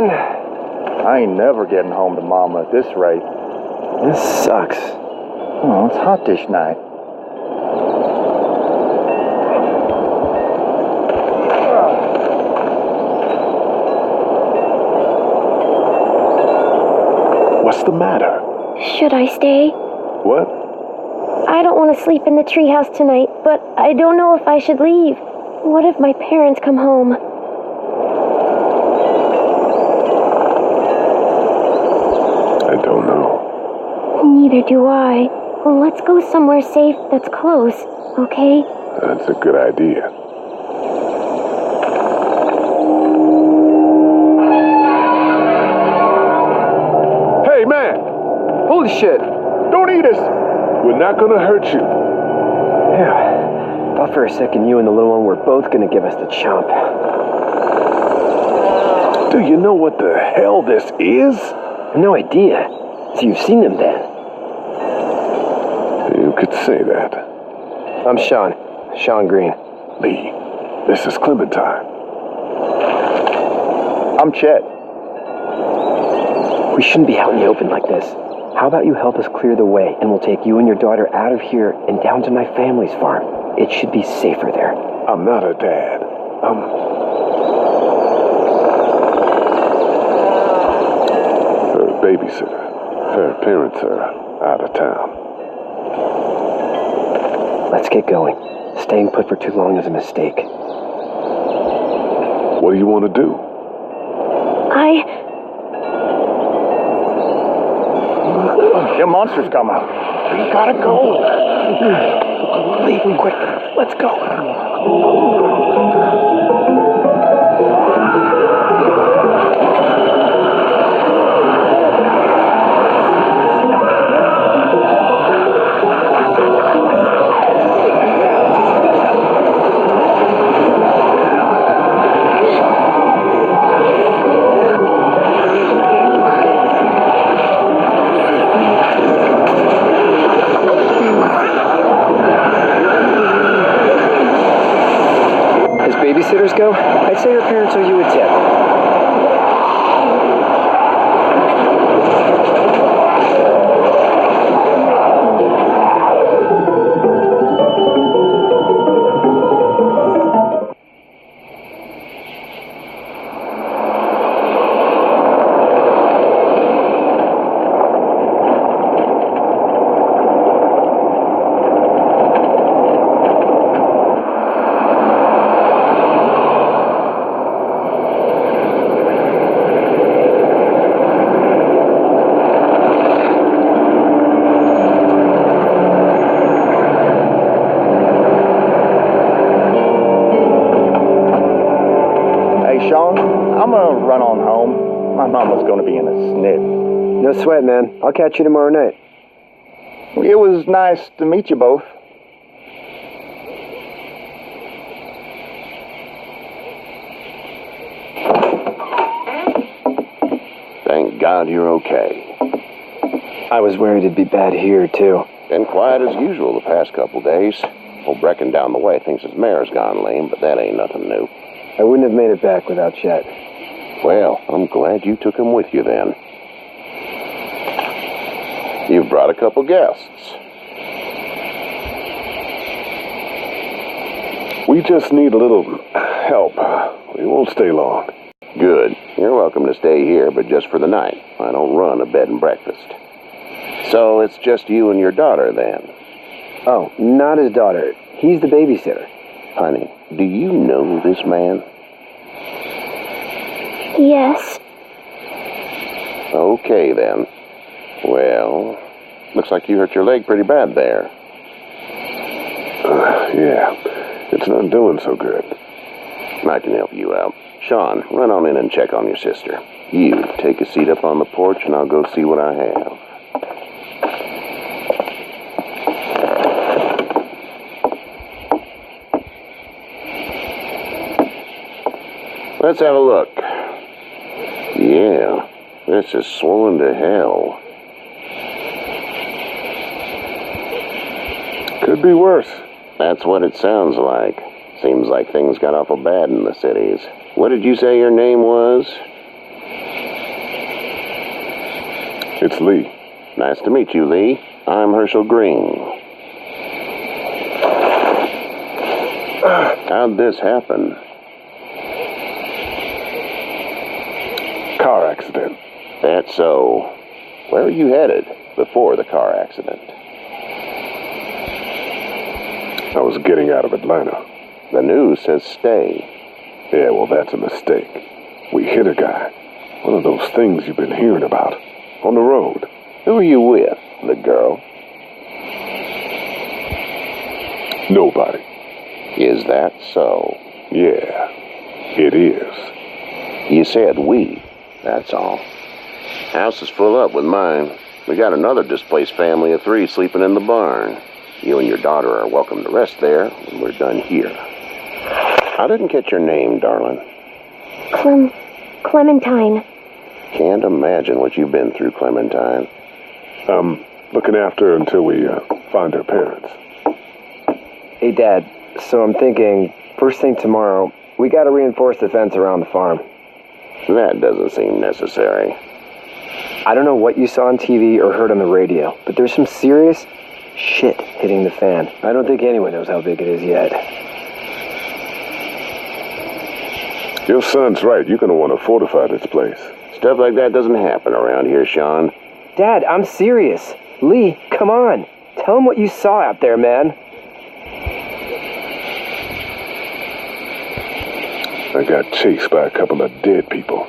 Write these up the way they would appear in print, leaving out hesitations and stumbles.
Son. I ain't never getting home to Mama at this rate. This sucks. Oh, it's hot dish night. What's the matter? Should I stay? What? I don't want to sleep in the treehouse tonight, but I don't know if I should leave. What if my parents come home? I don't know. Neither do I. Well, let's go somewhere safe that's close, okay? That's a good idea. Hey, man! Holy shit! Don't eat us! We're not gonna hurt you. Yeah. Thought for a second you and the little one were both gonna give us the chomp. Do you know what the hell this is? No idea. So you've seen them then? You could say that. I'm Sean. Sean Green. Lee, this is Clementine. I'm Chet. We shouldn't be out in the open like this. How about you help us clear the way, and we'll take you and your daughter out of here and down to my family's farm. It should be safer there. I'm not her dad. Her babysitter. Her parents are out of town. Let's get going. Staying put for too long is a mistake. What do you want to do? Them monsters come out. We gotta go. Leave quick. Let's go. Babysitters go, I'd say her parents owe you a tip. Sean, I'm gonna run on home. My mama's gonna be in a snit. No sweat, man. I'll catch you tomorrow night. It was nice to meet you both. Thank God you're okay. I was worried it'd be bad here, too. Been quiet as usual the past couple days. Old Brecken down the way thinks his mare's gone lame, but that ain't nothing new. I wouldn't have made it back without Chet. Well, I'm glad you took him with you then. You've brought a couple guests. We just need a little help. We won't stay long. Good. You're welcome to stay here, but just for the night. I don't run a bed and breakfast. So it's just you and your daughter then? Oh, not his daughter. He's the babysitter. Honey, do you know this man? Yes. Okay, then. Well, looks like you hurt your leg pretty bad there. Yeah, it's not doing so good. I can help you out. Sean, run on in and check on your sister. You, take a seat up on the porch and I'll go see what I have. Let's have a look. Yeah, this is swollen to hell. Could be worse. That's what it sounds like. Seems like things got awful bad in the cities. What did you say your name was? It's Lee. Nice to meet you, Lee. I'm Herschel Green. How'd this happen? Car accident. That's so. Where were you headed before the car accident? I was getting out of Atlanta. The news says stay. Yeah, well, that's a mistake. We hit a guy. One of those things you've been hearing about. On the road. Who are you with? The girl? Nobody. Is that so? Yeah, it is. You said we. That's all. House is full up with mine. We got another displaced family of 3 sleeping in the barn. You and your daughter are welcome to rest there when we're done here. I didn't get your name, darling. Clementine. Can't imagine what you've been through, Clementine. I'm looking after her until we find her parents. Hey, Dad, so I'm thinking, first thing tomorrow, we gotta reinforce the fence around the farm. That doesn't seem necessary. I don't know what you saw on TV or heard on the radio, but there's some serious shit hitting the fan. I don't think anyone knows how big it is yet. Your son's right. You're gonna want to fortify this place. Stuff like that doesn't happen around here, Sean. Dad, I'm serious. Lee, come on. Tell him what you saw out there, man. I got chased by a couple of dead people.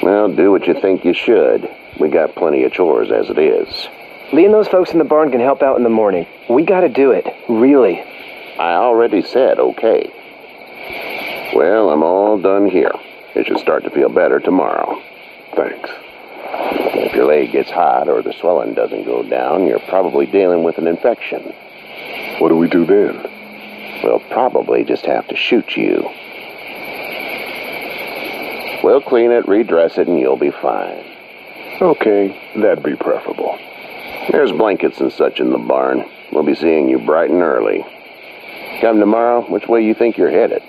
Well, do what you think you should. We got plenty of chores as it is. Lee and those folks in the barn can help out in the morning. We gotta do it. Really. I already said okay. Well, I'm all done here. It should start to feel better tomorrow. Thanks. If your leg gets hot or the swelling doesn't go down, you're probably dealing with an infection. What do we do then? We'll probably just have to shoot you. We'll clean it, redress it, and you'll be fine. Okay, that'd be preferable. There's blankets and such in the barn. We'll be seeing you bright and early. Come tomorrow, which way you think you're headed?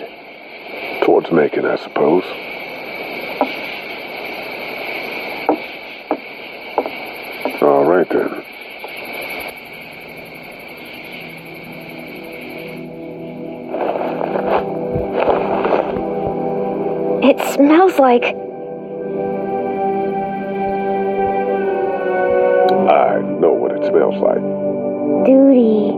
Towards Macon, I suppose. All right, then. It smells like... I know what it smells like. duty.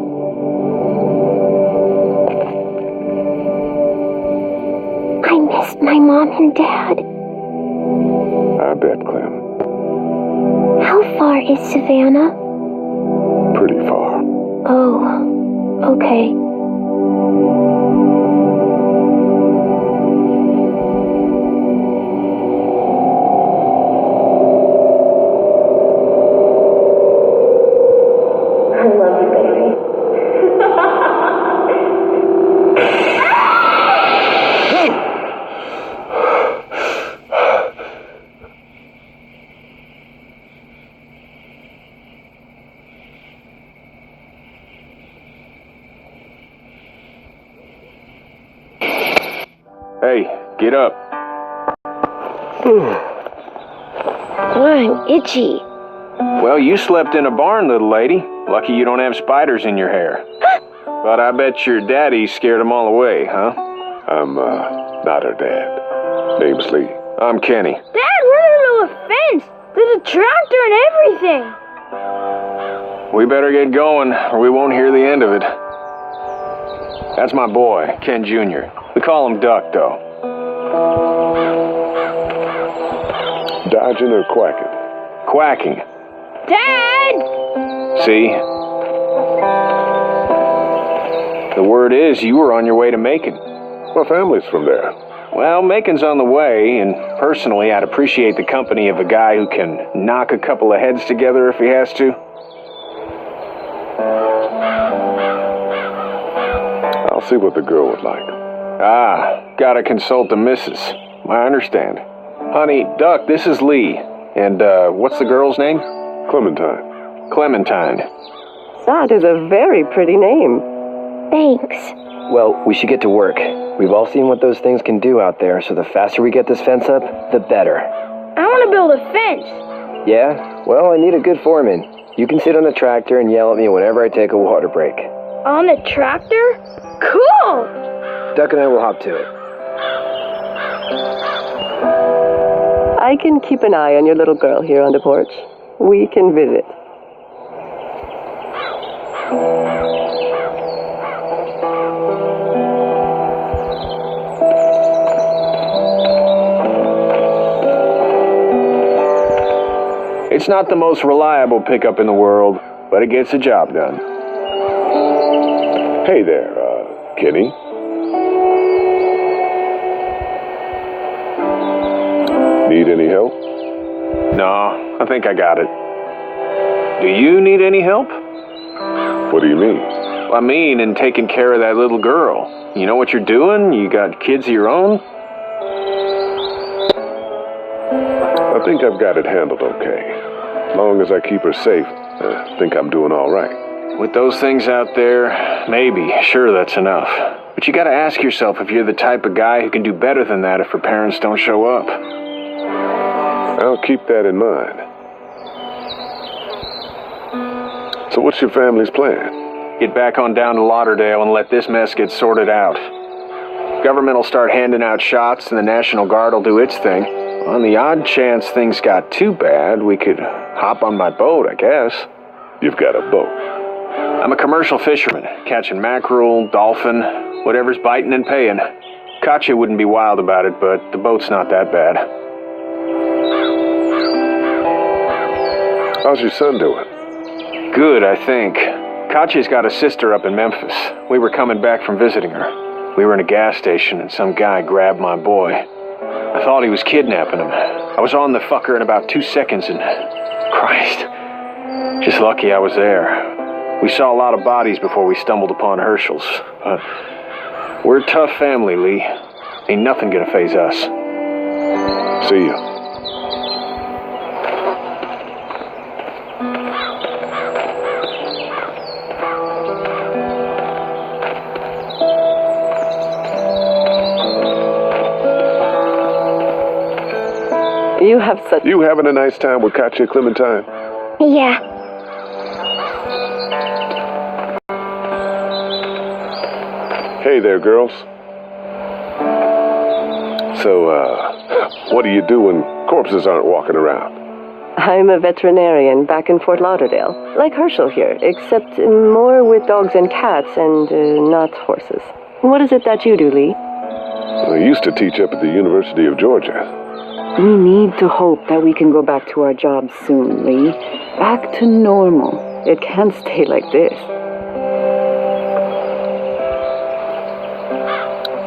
I missed my mom and dad. I bet, Clem. How far is Savannah? Pretty far. Oh, okay. I love you, baby. Hey, get up. I'm itchy. Well, you slept in a barn, little lady. Lucky you don't have spiders in your hair. But I bet your daddy scared them all away, huh? I'm, not her dad. Name's Lee. I'm Kenny. Dad, we're in the middle of a fence. There's a tractor and everything. We better get going, or we won't hear the end of it. That's my boy, Ken Jr. We call him Duck, though. Dodging or quacking? Quacking. Dad! See? The word is you were on your way to Macon. My family's from there. Well, Macon's on the way, and personally, I'd appreciate the company of a guy who can knock a couple of heads together if he has to. I'll see what the girl would like. Ah, gotta consult the missus. I understand. Honey, Duck, this is Lee. And, what's the girl's name? Clementine. Clementine. That is a very pretty name. Thanks. Well, we should get to work. We've all seen what those things can do out there, so the faster we get this fence up, the better. I want to build a fence. Yeah? Well, I need a good foreman. You can sit on the tractor and yell at me whenever I take a water break. On the tractor? Cool! Duck and I will hop to it. I can keep an eye on your little girl here on the porch. We can visit. It's not the most reliable pickup in the world, but it gets the job done. Hey there, Kenny. Need any help? No, I think I got it. Do you need any help? What do you mean? I mean, in taking care of that little girl. You know what you're doing? You got kids of your own? I think I've got it handled okay. As long as I keep her safe, I think I'm doing all right. With those things out there, maybe, sure, that's enough. But you gotta ask yourself if you're the type of guy who can do better than that if her parents don't show up. I'll keep that in mind. So what's your family's plan? Get back on down to Lauderdale and let this mess get sorted out. Government will start handing out shots and the National Guard will do its thing. On the odd chance things got too bad, we could hop on my boat, I guess. You've got a boat. I'm a commercial fisherman, catching mackerel, dolphin, whatever's biting and paying. Katya wouldn't be wild about it, but the boat's not that bad. How's your son doing? Good, I think. Katya's got a sister up in Memphis. We were coming back from visiting her. We were in a gas station and some guy grabbed my boy. I thought he was kidnapping him. I was on the fucker in about 2 seconds and... Christ. Just lucky I was there. We saw a lot of bodies before we stumbled upon Herschel's. We're a tough family, Lee. Ain't nothing gonna faze us. See ya. You having a nice time with Katya, Clementine? Yeah. Hey there, girls. So, what do you do when corpses aren't walking around? I'm a veterinarian back in Fort Lauderdale, like Herschel here, except more with dogs and cats and not horses. What is it that you do, Lee? I used to teach up at the University of Georgia. We need to hope that we can go back to our jobs soon, Lee. Back to normal. It can't stay like this.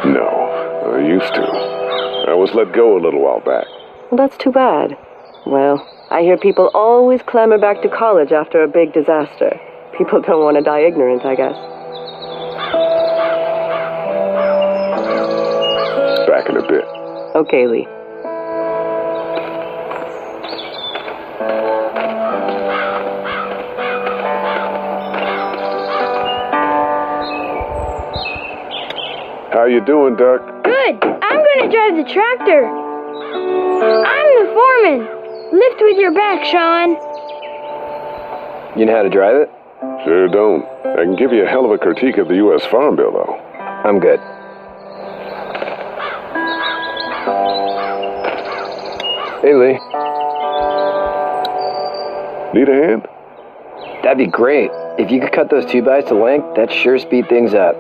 No, I used to. I was let go a little while back. Well, that's too bad. Well, I hear people always clamor back to college after a big disaster. People don't want to die ignorant, I guess. Back in a bit. Okay, Lee. How you doing, Duck? Good. I'm gonna drive the tractor. I'm the foreman. Lift with your back, Sean. You know how to drive it? Sure don't. I can give you a hell of a critique of the U.S. Farm Bill, though. I'm good. Hey, Lee. Need a hand? That'd be great. If you could cut those 2x to length, that'd sure speed things up.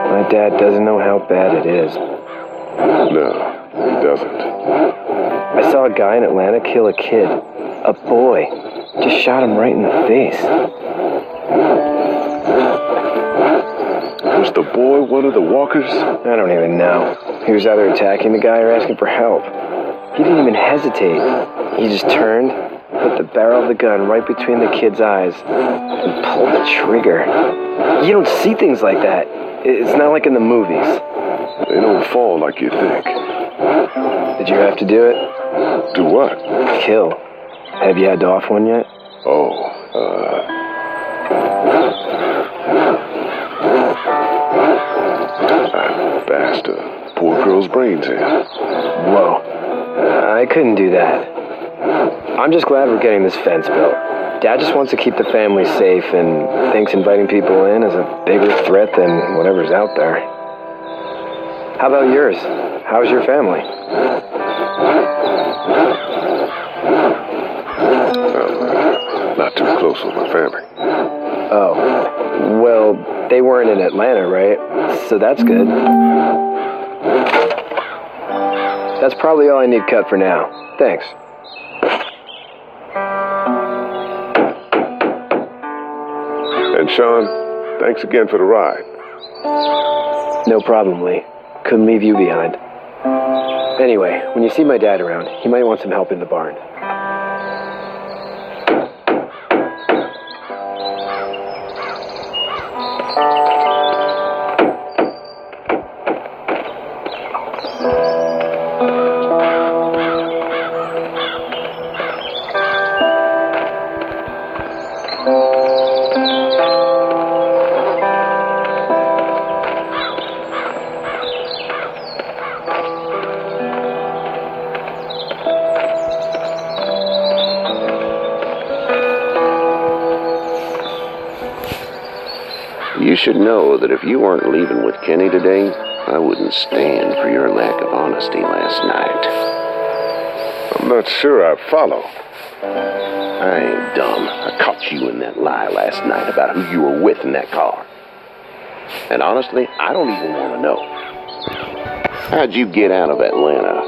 My dad doesn't know how bad it is. No, he doesn't. I saw a guy in Atlanta kill a kid. A boy. Just shot him right in the face. Was the boy one of the walkers? I don't even know. He was either attacking the guy or asking for help. He didn't even hesitate. He just turned, put the barrel of the gun right between the kid's eyes, and pulled the trigger. You don't see things like that. It's not like in the movies. They don't fall like you think. Did you have to do it? Do what? Kill. Have you had to off one yet? I'm bashed a poor girl's brains in. Whoa. I couldn't do that. I'm just glad we're getting this fence built. Dad just wants to keep the family safe and thinks inviting people in is a bigger threat than whatever's out there. How about yours? How's your family? I'm not too close with my family. Oh. Well, they weren't in Atlanta, right? So that's good. That's probably all I need cut for now. Thanks. And Sean, thanks again for the ride. No problem, Lee. Couldn't leave you behind. Anyway, when you see my dad around, he might want some help in the barn. You should know that if you weren't leaving with Kenny today, I wouldn't stand for your lack of honesty last night. I'm not sure I'd follow. I ain't dumb. I caught you in that lie last night about who you were with in that car. And honestly, I don't even want to know. How'd you get out of Atlanta?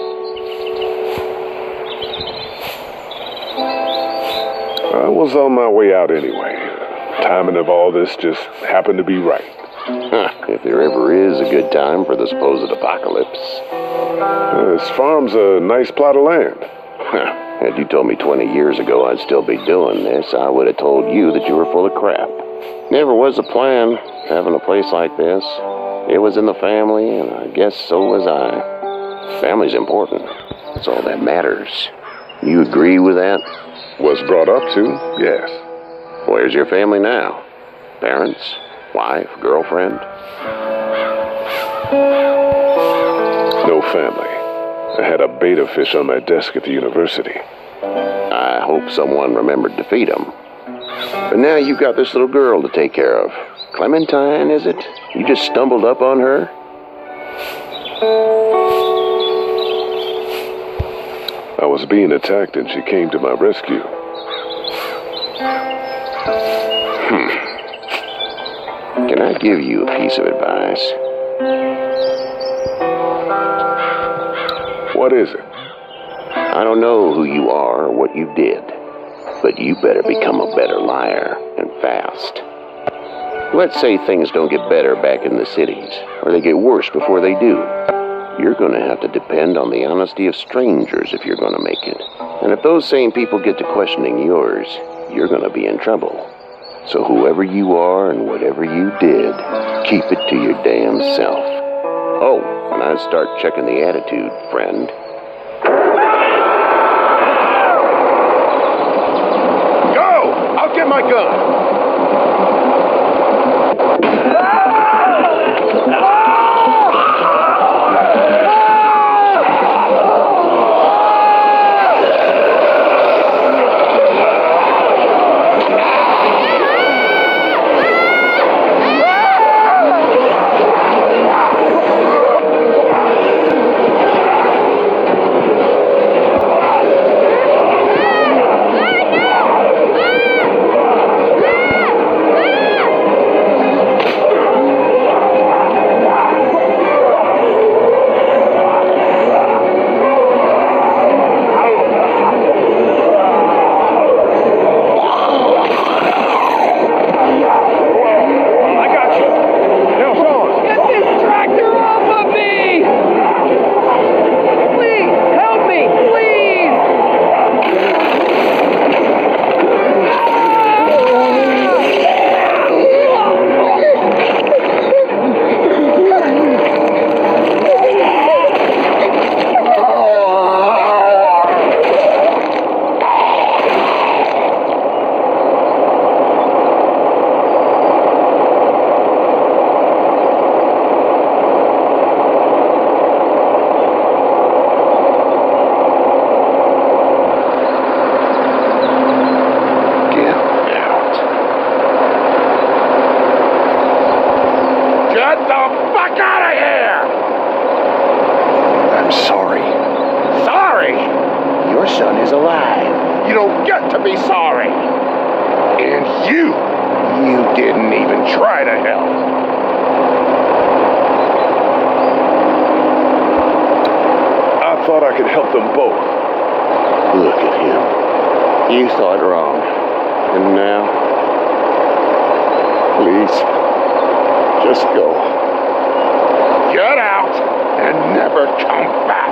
I was on my way out anyway. Timing of all this just happened to be right. If there ever is a good time for the supposed apocalypse. This farm's a nice plot of land. Had you told me 20 years ago I'd still be doing this, I would have told you that you were full of crap. Never was a plan, having a place like this. It was in the family, and I guess so was I. Family's important. That's all that matters. You agree with that? Was brought up to, yes. Where's your family now? Parents? Wife? Girlfriend? No family. I had a betta fish on my desk at the university. I hope someone remembered to feed them. But now you've got this little girl to take care of. Clementine, is it? You just stumbled up on her? I was being attacked and she came to my rescue. Can I give you a piece of advice? What is it? I don't know who you are or what you did, but you better become a better liar, and fast. Let's say things don't get better back in the cities, or they get worse before they do. You're going to have to depend on the honesty of strangers if you're going to make it. And if those same people get to questioning yours, you're going to be in trouble. So whoever you are and whatever you did, keep it to your damn self. Oh, and I'd start checking the attitude, friend. Go! I'll get my gun! even try to help. I thought I could help them both. Look at him. You saw it wrong. And now? Please, just go. Get out and never come back.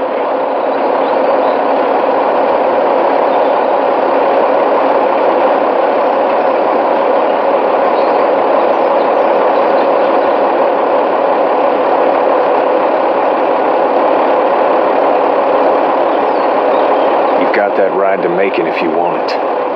You've got that ride to Macon if you want it.